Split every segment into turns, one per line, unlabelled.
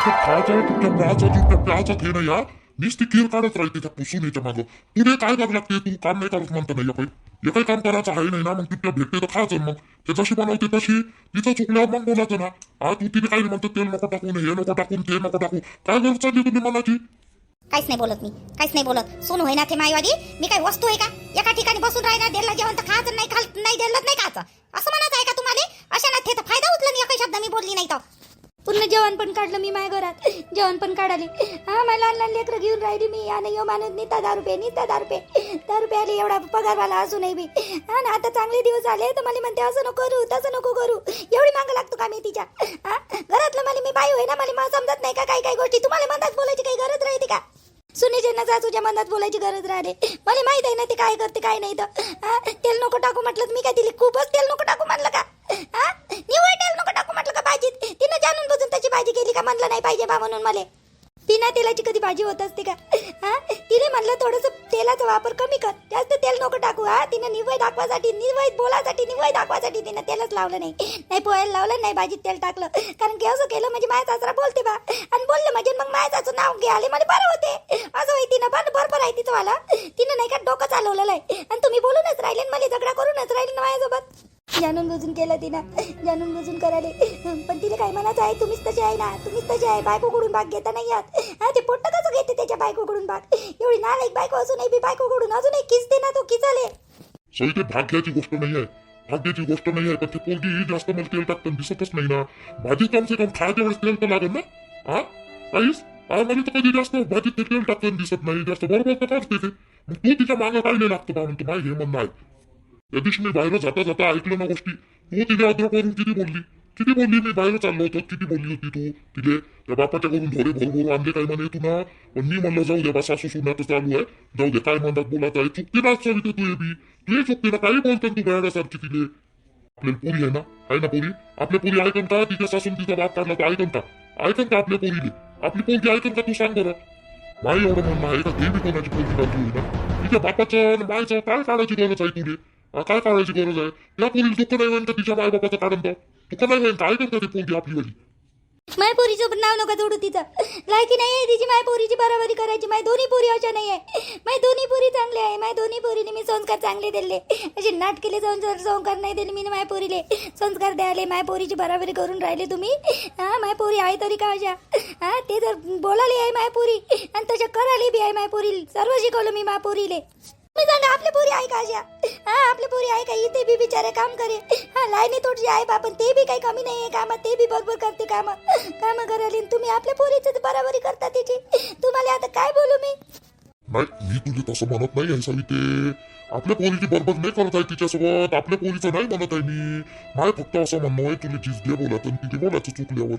चुपचाप खायचं चुपचाप राहायचं चुपचाप प्यायचं ते नाही. नुसती कीर काढत राहते त्या पुसून याच्या मागं. पुढे काय करावं लागते, तू काम नाही करत म्हणता नाही काही काही काम करायचं आहे नाही ना. मग चुपचाप भेटते तर खायचं. मग ते जशी बनवते तशी तिथं चुकल्यावर मग बोलायचं ना. तू तिने काही म्हणतो तेल नको टाकून हे नको टाकून ते नको टाकू. काय गरज चालली तुम्ही मनाची?
काहीच नाही बोलत मी, काहीच नाही बोलत. सून होईना ते माईवादी. मी काही वस्तू आहे का? एका ठिकाणी बसून राहिना, दिलं जेवण तर खायचं, नाही दिलं नाही खायचं असं म्हणायचं आहे का तुम्हाला? अशा ना ते फायदा उचला मी काही शब्द मी बोलली नाही तर.
पूर्ण जेवण पण काढलं मी माझ्या घरात, जेवण पण काढाले. मला लहान लहान लेकरं घेऊन राहिली मी. आणि यो माणूस निता 10 रुपये आले एवढा पगारवाला असूनही बी. ना आता चांगले दिवस आले तर मला म्हणते असं नको करू तसं नको करू. एवढी मागं लागतो का मी तिच्या? घरातलं मला मी बाई होय ना, मला समजत नाही का काही गोष्टी? तुम्हाला मनात बोलायची काही गरज राहते का? सुनेच्या ना सासूच्या मनात बोलायची गरज राहते. मला माहित आहे ना ते काय करते काय नाही तर. तेल नको टाकू म्हटलं मी काय तिला खूपच तेल नको टाकू म्हणलं का? निवळ तेल नको टाकू म्हटलं का भाजीत? तिनं जाणून बुजून त्याची भाजी केली का? म्हणलं नाही पाहिजे बा म्हणून मला. बिना तेलाची कधी भाजी होत असते का? तिने म्हणलं थोडंसं तेलाचा वापर कमी कर, जास्त तेल नको टाकू. तिने निवय दाखवासाठी, निवय बोलासाठी, निवय दाखवासाठी तिनं तेलच लावलं नाही पोहायला लावलं, नाही भाजीत तेल टाकलं. कारण की असं केलं म्हणजे माझ्या सासरा बोलते बा, आणि बोललं म्हणजे मग माझ्या सासूचं नाव घे आले मला बरं होते. असं होई तिनं पण बरोबर आहे तिचं वाला. तिनं नाही का डोकं चालवलेलं आहे, आणि तुम्ही बोलूनच राहिले मला झगडा करूनच राहिले ना माझ्यासोबत. जाणून बुजून केलं तिनं, जाणून बुजून करायले. पण तिला काय म्हणायचं आहे, तुम्हीच तसे आहे ना, तुम्हीच तसे आहे. बायकोकडून भाग घेता नाही यात. ते पोट्ट कसं घेते त्याच्या बायकोकडून भाग? एवढी नालायक बायको असूनही बी बायकोकडून अजूनही किसते ना तो किसाले.
सई ते भाग्याची गोष्ट नाही आहे, भाग्याची गोष्ट नाही आहे. पण ते पोरगी जास्त मला तेल टाकताना दिसतच नाही ना. भाजी कम से कम खायच्या वेळेस तेल तर लागेल ना. काहीच मला तर कधी जास्त भाजीत तेल टाकताना दिसत नाही. जास्त बरोबर तर करते ते. मग तू तिच्या मागं काय नाही लागतं बा म्हणतो. माहिती हे म्हणणं आहे. त्या दिवशी मी बाहेर जाता जाता ऐकलं ना गोष्टी. तू तिने अद्रक वरून किती बोलली. मी बाहेर चाललो होतो, किती बोलली होती तू तिथे. त्या बापाच्या घरून ढोरे भरभरून आणले काय म्हणे तू ना. पण मी म्हणलं जाऊ दे बा, सासू सुनाचं चालू आहे, जाऊ दे काय म्हणतात बोलायचं आहे. चुकते ना सविते तू बी, तू चुकते ना. काही बोलतो तू बाहेरसारखी तिथे. आपल्या पुरी आहे ना पुरी. आपल्या पुरी ऐकन का? तिच्या सासून तिचा बाप काढला तर ऐकन का आपल्या पोरीले? आपली पोरगी ऐकन का? तू सांग बरं. माई एवढं म्हणणं आहे का ते बी कोणाची पोरगी काढली होई ना? तिच्या बापाचं मायचं काय काढायची गरज आहे तुले? काय काढायची गरज आहे? त्या पोरीला दुःख नाही होईन का तिच्या माय बापाचं काढून? दुःख नाही होईन का? ऐकन का ती पोरगी आपली वाली?
मायपोरीसोबत नाव नका जोडू तिचं. लायकी नाही आहे तिची मायपोरीची बराबरी करायची. माय दोन्ही पोरी अशा नाही आहे. माय दोन्ही पोरी चांगले आहे. माय दोन्ही पोरीने मी संस्कार चांगले दिले. असे नाटकेले संस्कार नाही दिले मी मायपोरीले. संस्कार द्यायले मायपोरीची बराबरी करून राहिले तुम्ही. मायपोरी आहे तरी का अशा? ते जर बोलायला आहे मायपोरी आणि तशा करायला बी आहे मायपोरी. सर्व शिकवलं मी मायपोरीले. मी सांगा आपल्या पोरी आहे का अशा? आपल्या पोरी आहे का? इथे बी बिचारे काम करे. लाईनी तोडची आहे बापन, ते बी काही कमी नाही आहे कामात. ते बी बरोबर करते काम करायला. तुम्ही आपल्या पोरीच बराबरी करता त्याची. तुम्हाला आता काय बोलू मी?
नाही, मी तुझे तसं म्हणत नाही आहे सविते. आपल्या पोरीची बरोबर नाही करत आहे तिच्यासोबत. आपल्या पोरीचं नाही म्हणत आहे मी. माय फक्त असं म्हणणं आहे तुला जिजले बोलायचं तिथे बोलायचं चुकल्यावर.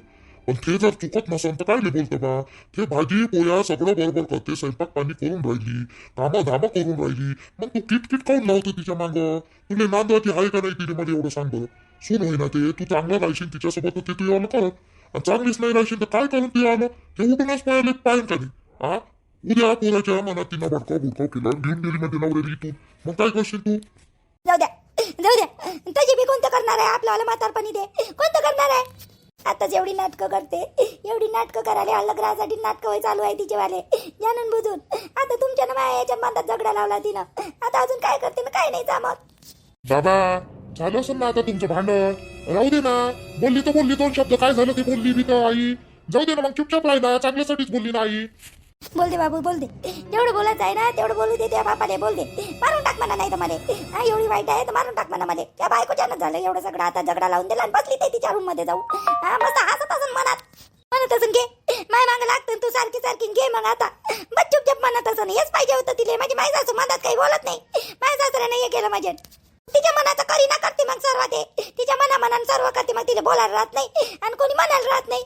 पण ते जर चुकत नसेल तर काय नाही बोलतं बा. ते भाजी पोया सगळं बरोबर करते, स्वयंपाक पाणी करून राहिली, कामं धामं करून राहिली. मग तू किटकिट काऊन लावते तिच्या मागं? तुला नांदवाची आहे का नाही तिने? मला एवढं सांग बरं. सून होईना ते. तू चांगलं राहशील तिच्यासोबत तर ते तू यावं करत, आणि चांगलीच नाही राहशील तर काय करून ते आलं? हे उठूनच पाहिलं पाहिजे का नाही? उद्या पोराच्या मनात तिनं भडकाव केला, घेऊन गेली म्हणजे नवऱ्याला इथून. मग काय करशील तू?
जाऊ द्या तशी बी कोणतं करणार आहे? आपल्याला म्हातारपणी दे कोणतं करणार आहे? आताच एवढी नाटकं करते, एवढी नाटकं करायला अलग राहासाठी नाटकं वय चालू आहे तिचेवाले जाणून बुजून. आता तुमच्या ना याच्या मनात झगडा लावला तिनं. आता अजून काय करते ना काय नाही जमत.
बाबा झालं असेल ना आता तुमचं भांडण? राहू दे ना. बोलली तर बोलली, दोन शब्द काय झालं ते बोलली बी तर आई. जाऊ दे ना मग, चुपचाप राही ना. चांगल्यासाठीच बोलली ना आई.
बोल दे बाबू बोल दे. जेवढं बोलायचं आहे ना तेवढं बोलू दे. त्या बापाले बोल दे. मारून टाक म्हणा नाही तर मध्ये. एवढी वाईट आहे तर मारून टाक म्हणा मध्ये. त्या बायकोच्यानं झालं एवढं सगळं. आता झगडा लावून दिला आणि बसली ते तिच्या रूम मध्ये जाऊन. मस्त हसत असून म्हणत असून घे माय मागं लागतं तू सारखी सारखी घे. मग आता बस चुपचाप म्हणत असं. हेच पाहिजे होतं तिले. माझी माय सासू मनात काही बोलत नाही. माझ्या सासऱ्याने हे केलं माझ्या. तिच्या मनाचं करी ना करते मग सर्व ते. तिच्या मनानं सर्व करते मग तिला बोलायला राहत नाही आणि कोणी म्हणायला राहत नाही.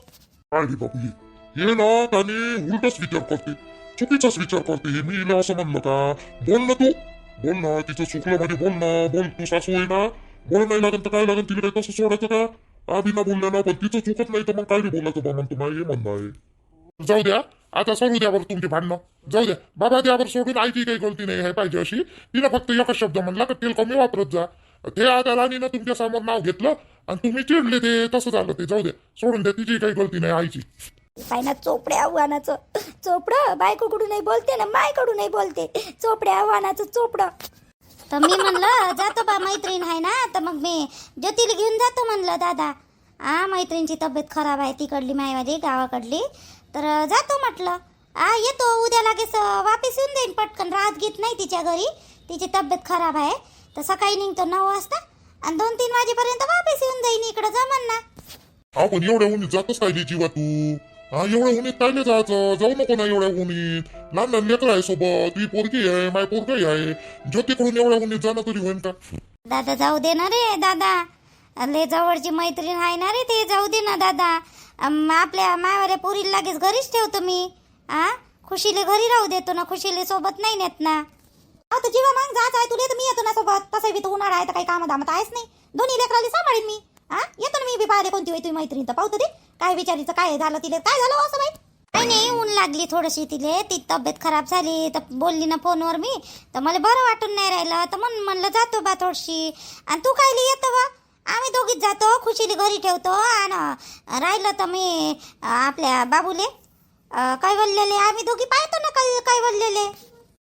काय रे बाबू हे ना त्याने उलटच विचार करते, चुकीचाच विचार करते. मी हिला असं म्हणलं का? बोल ना तू, बोल ना. तिचं चुकलं म्हणजे बोल ना. बोल, तू सासू आहे ना. बोल नाही लागेल तर काय लागेल? तिला काही तसं सोडायचं का? बिना बोलल्या ना. पण तिचं चुकत नाही तर मग काय रे बोलायचं बा म्हणतो. माझे म्हणणं आहे. जाऊ द्या आता, सोडू द्यावर तुमचे भांडणं. जाऊ द्या बाबा, त्यावर सोडून आईची काही गलती नाही आहे पाहिजे अशी. तिला फक्त एकच शब्द म्हणला का तेल कमी वापरत जा. ते आता राणीनं तुमच्या समोर नाव घेतलं आणि तुम्ही चिडले. ते तसं झालं ते. जाऊ द्या, सोडून द्या. तिची काही गलती नाही आईची.
पाय ना चोपड्या आव्हानाचं चोपडं बायकोकडूनही बोलते ना मायकडूनही बोलते चोपड्या आव्हानाचं चोपडं.
तर मी म्हणलं जातो बा, मैत्रीण आहे ना, तर मग मी ज्योतीला घेऊन जातो म्हणलं दादा. मैत्रिणीची तब्येत खराब आहे तिकडली मायवाली गावाकडली, तर जातो म्हटलं. येतो उद्या लगेच वापस येऊन जाईन पटकन, राहत घेत नाही तिच्या घरी, तिची तब्येत खराब आहे. तर सकाळी निघतो 9 वाजता आणि 2-3 वाजेपर्यंत वापस येऊन जाईन, इकडं जमन ना.
आपण एवढ्या उन्हीत जातच पाहिजे जीवा तू. एवढ्या उन्हीत कायले जायचं, जाऊ नको ना एवढ्या उन्हीत. लहान लहान लेकरं आहे सोबत, ती पोरगी आहे माय पोरगी आहे, ज्योतीकडून एवढ्या उन्हीत जाणं तरी होईन का?
दादा जाऊ दे ना रे दादा, लय जवळची मैत्रीण आहे ना रे, ते जाऊ दे ना दादा. आपल्या मायवाल्या पोरीला लगेच घरीच ठेवतो मी. खुशीले घरी राहू देतो ना, खुशीले सोबत नाही नेत ना. आता जीवा मग जायचं आहे तुला तर मी येतो ना सोबत. तसं बी तर उन्हाळा आहे तर काही कामं दामत आहेच नाही, दोन्ही लेकराला सांभाळीन मी. येतो ना मी बी, पाहिले कोणती होई तुम्ही मैत्रीण तर पाहतो ते काय विचारीचं, काय झालं तिले, काय झालं असं बाई. काही नाही, ऊन लागली थोडीशी तिले, ती तब्येत खराब झाली तर बोलली ना फोनवर मी, तर मला बरं वाटून नाही राहिलं, तर म्हणलं जातो बा थोडीशी. आणि तू कायली येतो बा, आम्ही दोघीच जातो, खुशीली घरी ठेवतो. आणि राहिलं तर मी आपल्या बाबूले काय बोललेले, आम्ही दोघी पाहतो ना काय बोललेले.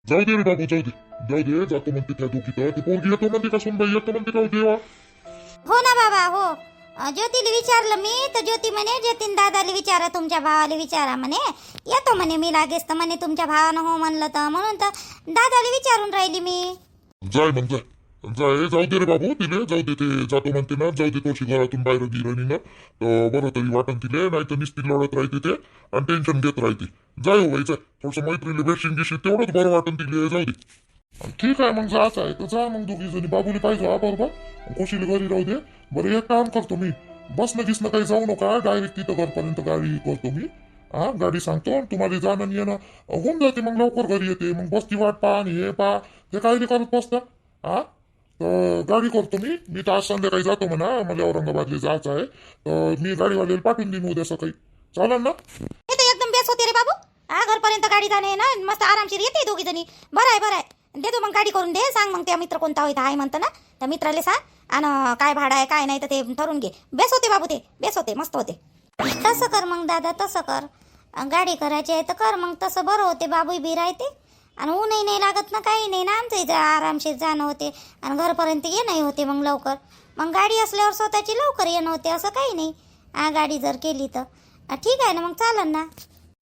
जाऊ दे रे बाबू, जाऊ दे जाऊ दे, जातो म्हणते त्या दोघी तर. ती पोरगी येतो म्हणते का सुनबाई येतो म्हणते का देवा?
हो ना बाबा हो, ज्योतीला विचारलं मी तर ज्योती म्हणे जतीन दादाला विचारा, तुमच्या भावाला विचारा म्हणे, येतो म्हणे मी लागेच. तर म्हणे तुमच्या भावानं हो म्हणलं तर, म्हणून तर दादाला विचारून राहिली मी.
जाय मग जाय जाय, जाऊ दे रे बाबू तिले, जाऊ दे. ते जातो म्हणते ना, जाऊ दे. थोडीशी घरातून बाहेर गिरणी ना तर बरं तरी वाटन तिले, नाही तर नुसती लढत राहते ते आणि टेन्शन घेत राहते. जाय हो बाई जाय, थोडंसं मैत्रिणीला भेटशील घेशील तेवढंच बरं वाटन तिले, जाऊ दे. ठीक आहे मग जायचं आहे तर जा मग दोघी जणी. बाबूली पाहिजे बरोबर, खुशीला घरी राहू दे. बरं एक काम करतो मी, बसनं गिसनं काही जाऊ नका, डायरेक्ट तिथं घरपर्यंत गाडी करतो मी. गाडी सांगतो, तुम्हाला जाणं येणं होऊन जाते, मग लवकर घरी येते. मग बसची वाट पहा आणि हे पहा, हे काय करत बसता. तर गाडी करतो मी तर आज संध्याकाळी जातो म्हणा, मला औरंगाबादला जायचं आहे, तर मी गाडीवाल्याला पाठवून देईन उद्या सकाळी. चालेल ना?
हे तर एकदम बेस होते रे बाबू. घरपर्यंत गाडी जाणे ना, मस्त आरामशीर येते दोघी जणी. बरं आहे बरं आहे, देतो मग गाडी करून दे. सांग मग त्या मित्र कोणता होता आहे म्हणतं ना, त्या मित्राला सांग. आणि काय भाडं आहे काय नाही तर ते ठरवून घे. बेस होते बाबू, ते बेस होते, मस्त होते. तसं कर मग दादा, तसं कर. गाडी करायची आहे तर कर मग तसं, बरं होते. बाबू बी राहते आणि ऊनही नाही लागत ना, काही नाही ना, आमचं इथं आरामशीर जाणं होते आणि घरपर्यंत येणंही होते मग लवकर. मग गाडी असल्यावर स्वतःची लवकर येणं होते, असं काही नाही. गाडी जर केली तर ठीक आहे ना, मग चालन ना.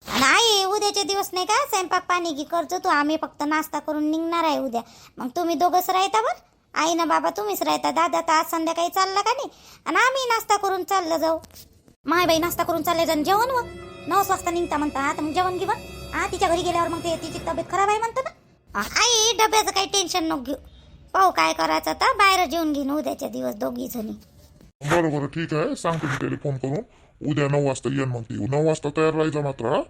आणि आई उद्याचे दिवस नाही का स्वयंपाक पाणी की करतो तू, आम्ही फक्त नाश्ता करून निघणार आहे उद्या. मग तुम्ही दोघंच राहता बरं, आई ना बाबा तुम्हीच राहता. दादा तर आज संध्याकाळी चालला का नाही, आणि आम्ही नाश्ता करून चाललं जाऊ. माय बाई नाश्ता करून चालले जाण, जेवण व 9 वाजता निघता म्हणता, तर मग जेवण घेऊन तिच्या घरी गेल्यावर मग ते तिची तब्येत खराब आहे म्हणतं ना. आई डब्याचं काही टेन्शन नको घेऊ, पाहू काय करायचं तर बाहेर जेवून घेईन उद्याच्या दिवस दोघी जणी.
बरं बरं ठीक आहे, सांगतो मी त्याला फोन करून. उद्या 9 वाजता येईन मग ती. 9 वाजता तयार राहायचं मात्र.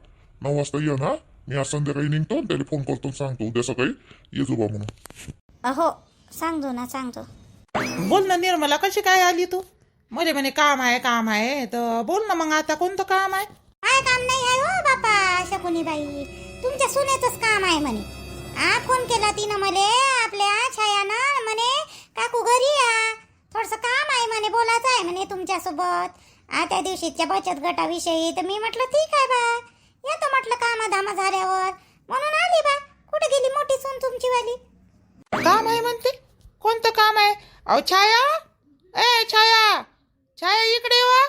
9 वाजता येईन. मी आज संध्याकाळी निघतो, त्याला फोन करतो, सांगतो उद्या सकाळी ये जो बा म्हणून.
हो सांगतो ना, सांगतो.
बोल ना निर्मला, कशी काय आली तू? मध्ये म्हणे काम आहे तर बोल ना मग, आता कोणतं काम आहे?
काय काम नाही आहे हो बापा शकुनी बाई, तुमच्या सुनेचंच काम आहे म्हणे. फोन केला तिनं मले आपल्या छायानं, म्हणे काकू घरी या, थोडंसं काम आहे म्हणे, बोलायचं आहे म्हणे तुमच्यासोबत त्या दिवशीच्या बचत गटाविषयी. तर मी म्हटलं ठीक आहे बा, येतो म्हटलं कामाधामा झाल्यावर, म्हणून आली बा. कुठे गेली मोठी सून तुमची वाली?
काम आहे म्हणते, कोणतं काम आहे? अहो छाया, ए छाया, छाया इकडे वा.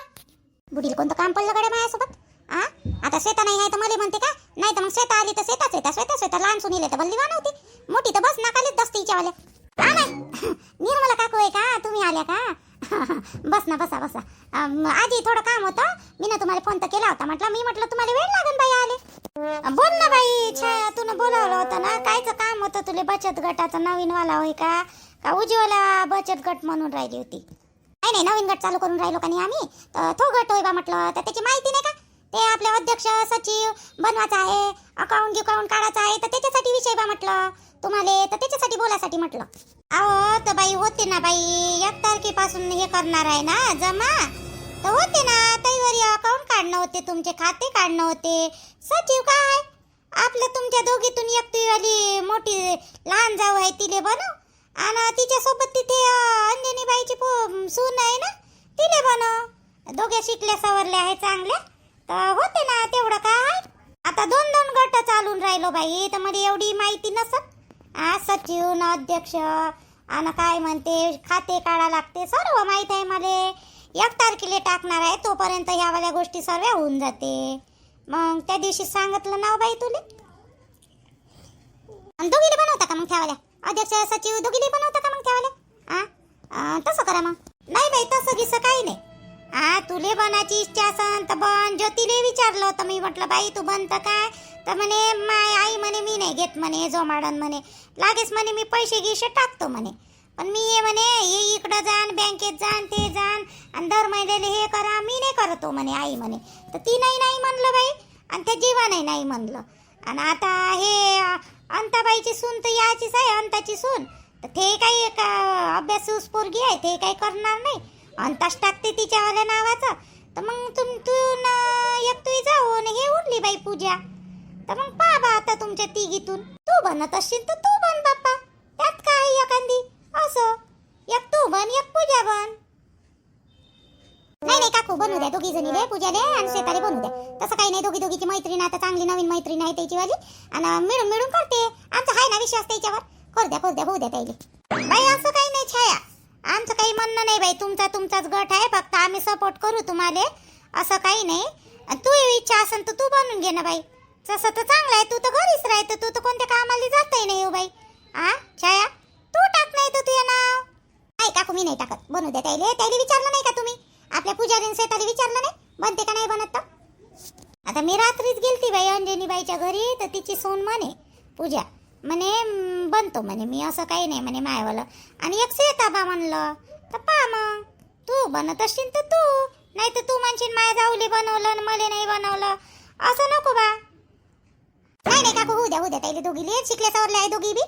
बुडील कोणतं काम पडलं गड्या माझ्यासोबत? आता श्वेता नाही आहे तर मला म्हणते का? नाही तर मग श्वेता आली तर श्वेता लहान सुनीले तर बल्ली नव्हती, मोठी तर बस नाकालीच दसती हिच्यावाल्या. निर्मला काकू आहे का, तुम्ही आल्या का? बस ना, बसा बसा. आजी थोडं काम होतं, मी ना तुम्हाला फोन तर केला होता, मी म्हटलं तुम्हाला वेळ लागेल बाई आले. बोल ना बाई छाया, तू बोलावलं होतं ना, कायचं काम होतं तुले? बचत गटाचं नवीन वाला होय का उज्ज्वला बचत गट म्हणून राहिली होती? नाही नवीन गट चालू करून राहिलो का नाही आम्ही, तर तो गट होय बा म्हटलं. तर त्याची माहिती नाही का, ते आपले अध्यक्ष सचिव बनवायचं आहे, अकाउंट काढायचं आहे, तर त्याच्यासाठी विषय बा म्हटलं तुम्हाला, तर त्याच्यासाठी बोलासाठी म्हटलं. अहो तर बाई होते ना बाई, 1 तारखेपासून हे करणार आहे ना जमा, तर होते ना तैवारी अकाउंट काढणं होते, तुमचे खाते काढणं होते. सचिव काय आपलं तुमच्या दोघीतून एकटीवाली मोठी लहान जाऊ आहे तिले बनव, आणि तिच्यासोबत तिथे अंजनी बाईची सून आहे ना तिले बनव. दोघे शिकल्या सवरल्या आहे चांगल्या, तर होते ना तेवढं झालो बाई तर मला एवढी माहिती नसत सचिव न अध्यक्ष आणि काय म्हणते खाते काढा लागते सर्व माहित आहे मला 1 तारखेला टाकणार आहे तोपर्यंत ह्यावाल्या गोष्टी सर्व होऊन जाते मग त्या दिवशी सांगितलं ना बाई तुले दोघीले बनवता का मग ठेवायला अध्यक्ष सचिव दोघीले बनवता का मग ठेवायला तसं करा मग नाही बाई तसं गिसं काही नाही तुले बनायची इच्छा असन तर बन ज्योतीले विचारलं होतं मी म्हटलं बाई तू बनतं काय तर म्हणे माय आई म्हणे मी नाही घेत म्हणे जोमाडन म्हणे लागेच म्हणे मी पैसे गिसे टाकतो म्हणे पण मी हे म्हणे हे इकडं जाण बँकेत जाण ते जाण आणि दर महिन्याला हे करा मी नाही करतो म्हणे आई म्हणे तर ती नाही म्हणलं बाई आणि त्या जीवाने नाही म्हणलं आणि आता हे अंताबाईची सून तर याचीच आहे अंताची सून तर ते काही अभ्यासूस पोरगी आहे ते काही करणार नाही अंताच टाकते तिच्यावाल्या नावाचं तर मग तू एक तू जाऊन हे उरली बाई पूजा तर मग बाबा आता तुमच्या तिघीतून तू बनत असशील तर तू बन बाप्पा त्यात काय एखादी असं एक तू बन एक पूजा बन नाही काकू बनू द्या दोघी जणीले पूजाले आणि शेताले बनू द्या तसं काही नाही दोघीची मैत्रीण आता चांगली नवीन मैत्रीण आहे त्याची वाली आणि मिळून करते आमचा आहे ना विश्वास त्याच्यावर करू द्या होऊ द्या ताईले बाई असं काही नाही छाया आमचं काही म्हणणं नाही बाई तुमचाच गट आहे फक्त आम्ही सपोर्ट करू तुम्हाला असं काही नाही तू इच्छा असेल तर तू बनवून घे ना बाई तसं तर चांगलं आहे तू तर घरीच राहते तू तर कोणत्या कामाला जातही नाही हो बाई छाया तू टाक नाही तर तुझं नाव नाही काकू मी नाही टाकत बनू द्या त्याला विचारलं नाही का तुम्ही आपल्या पुजारीन शेताला विचारलं नाही बनते का नाही बनत तर आता मी रात्रीच गेलती बाई अंजनीबाईच्या घरी तर तिची सून म्हणे पूजा म्हणे बनतो म्हणे मी असं काही नाही म्हणे मायवालं आणि एक शेताबा म्हणलं तर पा मग तू बनत असशील तर तू नाही तर तू म्हणशील माया जाऊली बनवलं आणि मला नाही बनवलं असं नको बा नाही काकू होऊ द्या ताईले दोघीले शिकले सवरले आहे दोघी बी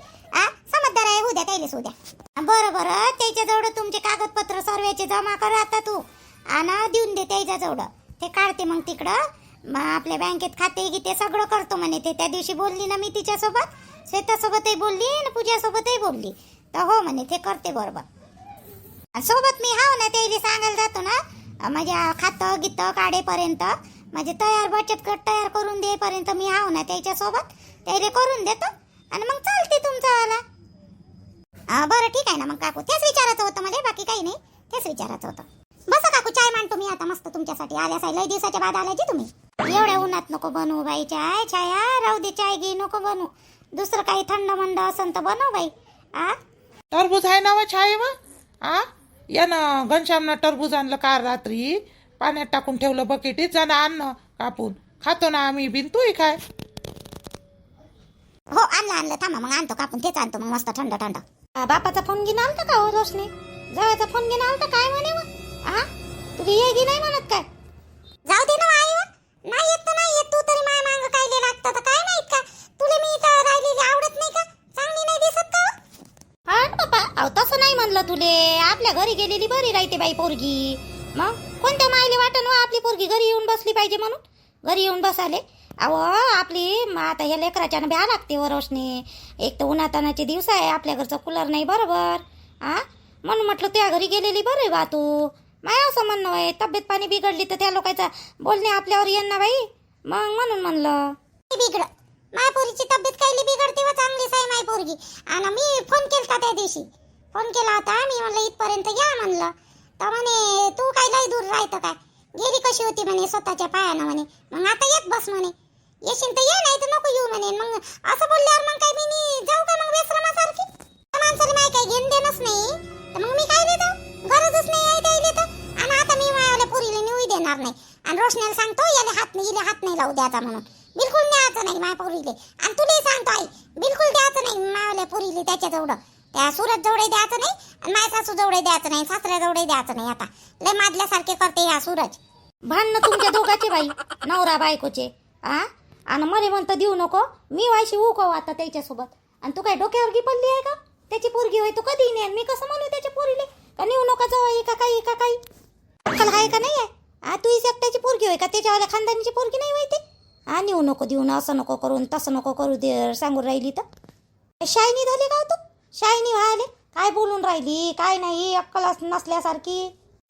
समजदार आहे होऊ द्या ताईलेच होऊ द्या बरं त्याच्याजवळ तुमचे कागदपत्र सर्वेचे जमा कर आता तू आणि देऊन दे त्याच्याजवळ ते काढते मग तिकडं मग आपल्या बँकेत खाते गीते सगळं करतो म्हणे ते त्या दिवशी बोलली ना मी तिच्यासोबत श्वेतासोबतही बोलली आणि पूजासोबतही बोलली तर हो म्हणे ते करते बरोबर सोबत मी हाव ना त्याला सांगायला जातो ना माझ्या खातं गीतं काढेपर्यंत म्हणजे तयार बचत गट तयार करून देईपर्यंत मी हाव ना त्याच्यासोबत त्याला करून देतो आणि मग चालते तुमचं बरं ठीक आहे ना मग काकू तेच विचारायचं होतं मला बाकी काही नाही तेच विचारायचं होतं बसा काकू चाय मांडतो मी आता मस्त तुमच्यासाठी आल्यास लय दिवसाच्या बाद आल्याची तुम्ही एवढ्या उन्हात नको बनवू बाई चाय छाया राहू दे चाय घे नको बनवू दुसरं काही थंड मंड असन तर बनव बाई
टरबूज आहे ना व छाये व या ना घनश्यामनं टरबूज आणलं काल रात्री पाण्यात टाकून ठेवलं बकेटीत जाणं आणणं कापून खातो ना आम्ही बिन तूही काय
हो आणलं थांबा मग आणतो कापून तेच आणतो मग मस्त थंड बापाचा फोन घेऊन आलता का हो रोशनी जायचा फोन घेऊन आलता काय म्हणे मग तुला ये गी नाही म्हणत काय जाऊ दे ना आई नाही येत तर नाही येत तू तरी माय मांग काय लागतं तर काय माहित का तुला मी इथं राहिलेली आवडत नाही का चांगली नाही दिसत का बापा तसं नाही म्हणलं तुले आपल्या घरी गेलेली बरी राहते बाई पोरगी मग कोणत्या मायले वाटन आपली पोरगी घरी येऊन बसली पाहिजे म्हणून घरी येऊन बसाले आपली आता ह्या लेकराच्यानं भ्या लागते व रोशनी एक तर उन्हातानाचे दिवस आहे आपल्या घरचं कूलर नाही बरोबर म्हणून म्हटलं त्या घरी गेलेली बरं आहे बा तू माय असं म्हणणं आहे तब्येत पाणी बिघडली तर त्या लोकांचा बोलणे आपल्यावर येईन ना बाई मग म्हणून म्हणलं बिघड मायपोरीची तब्येत काही बिघडते व चांगलीच आहे मायपोरगी आणि मी फोन केलता त्या दिवशी फोन केला होता मी म्हणलं इथपर्यंत या म्हणलं तर म्हणे तू काय लय दूर राहतं काय गेली कशी होती म्हणे स्वतःच्या पायानं म्हणे मग आता येत बस म्हणे येशील तर ये नाही तर नको येऊ म्हणे मग असं बोलल्यावर मग काय मी जाऊ का मग व्यसनासारखी माणसाला माय काही घेऊन देणंच नाही तर मग मी काय जाऊ गरजच नाही आहे त्याला तर आणि आता मी मायाला पुरीला नेऊ देणार नाही आणि रोशनीला सांगतो याला हात नाही लावू द्यायचा म्हणून बिलकुल द्यायचं नाही माय पुरीले आणि तुलाही सांगतो आई बिलकुल द्यायचं नाही मायाला पुरीले त्याच्याजवळ त्या सूरज जवळ द्यायचं नाही आणि माझ्या सासू जवळ द्यायचं नाही सासऱ्या जवळ द्यायचं नाही आता लय मादल्यासारखे करते ह्या सूरज भांडणं तुमच्या दोघांचे बाई नवरा बायकोचे आणि मला म्हणतं देऊ नको मी व्हायची उको आता त्याच्यासोबत आणि तू काय डोक्यावर की पडली आहे का त्याची पोरगी होय तू कधी नाही मी कसं म्हणू त्याच्या पोरीले का नेऊ नका जाऊ का काही अक्कल आहे का नाही आहे तू ही एकट्याची पोरगी होय का त्याच्यावाल्या खानदानीची पोरगी नाही माहिती नेऊ नको देऊ ना असं नको करून तसं नको करू दे सांगून राहिली तर शायनी झाली का तू शायनी व्हायले काय बोलून राहिली काय नाही अक्कल नसल्यासारखी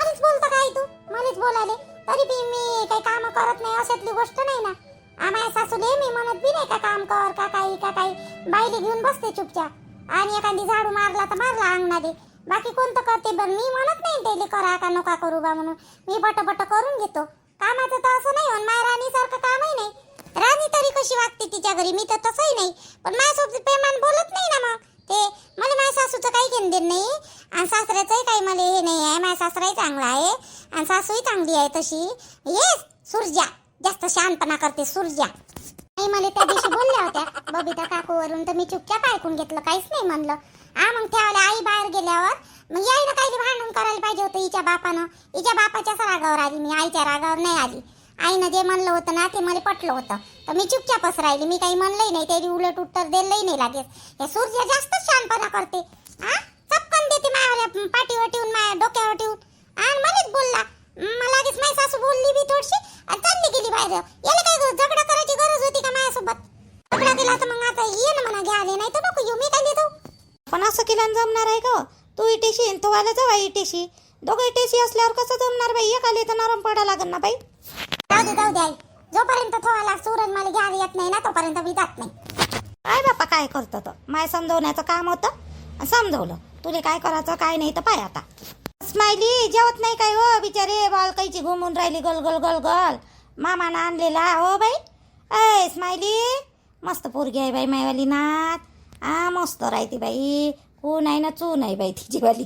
मलाच बोलता काय तू मलाच बोलाले तरी बी मी काही काम करत नाही अशातली गोष्ट नाही ना
आम्हाला सासूले मी म्हणत बी नाही का काम कर का काही बाईले घेऊन बसते चुपचाप आणि एखादी झाडू मारला तर मारला अंगणाले बाकी कोणतं करते बरं मी म्हणत नाही त्याले करा का नका करू बा म्हणून मी पटपट करून घेतो कामाचं तर असं नाही होऊन माय राणीसारखं कामही नाही राणी तरी कशी वागते तिच्या घरी मी तर तसंही नाही पण माझ्यासोबत प्रेमान बोलत नाही ना मग ते मला माझ्या सासूचं काही घेणं देणं नाही आणि सासऱ्याचंही काही मला हे नाही आहे माझा सासराही चांगला आहे आणि सासूही चांगली आहे तशी ये सुरजा जास्त शहाणपणा करते सुरजा नाही मला त्या दिवशी बोलल्या होत्या बबिता काकूवरून तर मी चुपचाप ऐकून घेतलं काहीच नाही म्हणलं मग त्यावेळेला आई बाहेर गेल्यावर मग यायला काही भांडण करायला पाहिजे होतं हिच्या बापानं हिच्या बापाच्याच रागावर आली मी आईच्या रागावर नाही आली आईनं जे म्हणलं होतं ना ते मला पटलं होतं तर मी चुपचापच राहिली मी काही म्हणलंही नाही त्याची उलट उत्तर दिलंही नाही लागेल हे सूर्य जास्तच शहाणपणा करते चपकन देते माझ्या पाठीवर ठेवून माझ्या डोक्यावर ठेवून आणि मलाच बोलला लगेच माझी सासू बोलली बी थोडीशी आणि चालली गेली बाहेर याला काय झगडा करायची गरज होती का माझ्यासोबत झगडा केला तर मग आता ये ना म्हणा घ्या आले नाही तर नको येऊ मी काय देतो
पण असं केल्यानं जमणार आहे का तू इटेशी आणि तो वाला जावा इटेशी दोघं इटेशी असल्यावर कसं जमणार बाई एक आले तर नरम पडा लागेल ना बाई
जाऊ दे आई जोपर्यंत थोवाला सूरज मला घ्यायला येत नाही ना तोपर्यंत मी जात नाही
काय बापा काय करतं तर माय समजवण्याचं काम होतं समजवलं तुला काय करायचं काय नाही तर पाय आता स्माइली जेवत नाही काय हो बिचारे बालकाईची घुमून राहिली गल गल गल गल मामानं आणलेला हो बाई अय स्माइली मस्त पोरगी आहे बाई मायवाली नात मस्त राहते बाई कोण आहे ना चू नाही बाई तिची वाली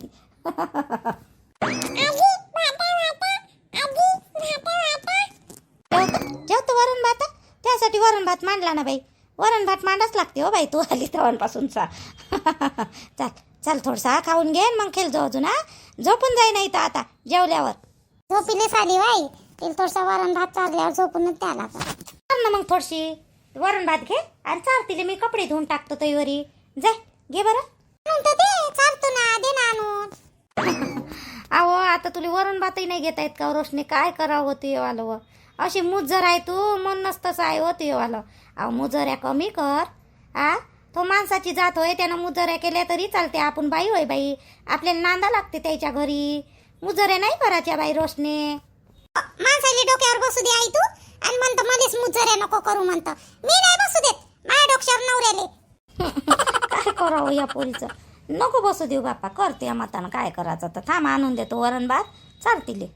जेवतो वरण भात त्यासाठी वरण भात मांडला ना बाई वरण भात मांडाच लागते हो बाई तू आली तवांपासूनचा चल चल थोडसा खाऊन घे मग खेळ जाऊ अजून झोपून जाई नाही तर आता जेवल्यावर
झोपीलेच आली बाई तिला थोडसा वरण भात चालल्यावर झोपूनच द्याला
ना मग थोडशी वरण भात घे आणि चालतील मी कपडे धुवून टाकतो तईवरी जाय घे बरं
चालतो ना दे ना आणून
अहो आता तुला वरण भातही नाही घेता येत का रोशनी काय करावं होतं येवालं व अशी मुजर आहे तू मन नसतंच आहे होतं येवालं अहो मुजऱ्या कमी कर तो माणसाची जात होय त्यानं मुजऱ्या केल्या तरी चालते आपण बाई होय बाई आपल्याला नांदा लागते त्याच्या घरी मुजऱ्या नाही करायच्या बाई रोशने
माणसाला डोक्यावर बसू दे आई तू आणि म्हणतो मध्येच मुजऱ्या नको करू म्हणतो मी नाही बसू देत माझ्या डोक्यावर नवऱ्याले
काय करावं या पोरीचं नको बसू देऊ बापा करते या मतानं काय करायचं तर थांब आणून देतो वरण भात चालतील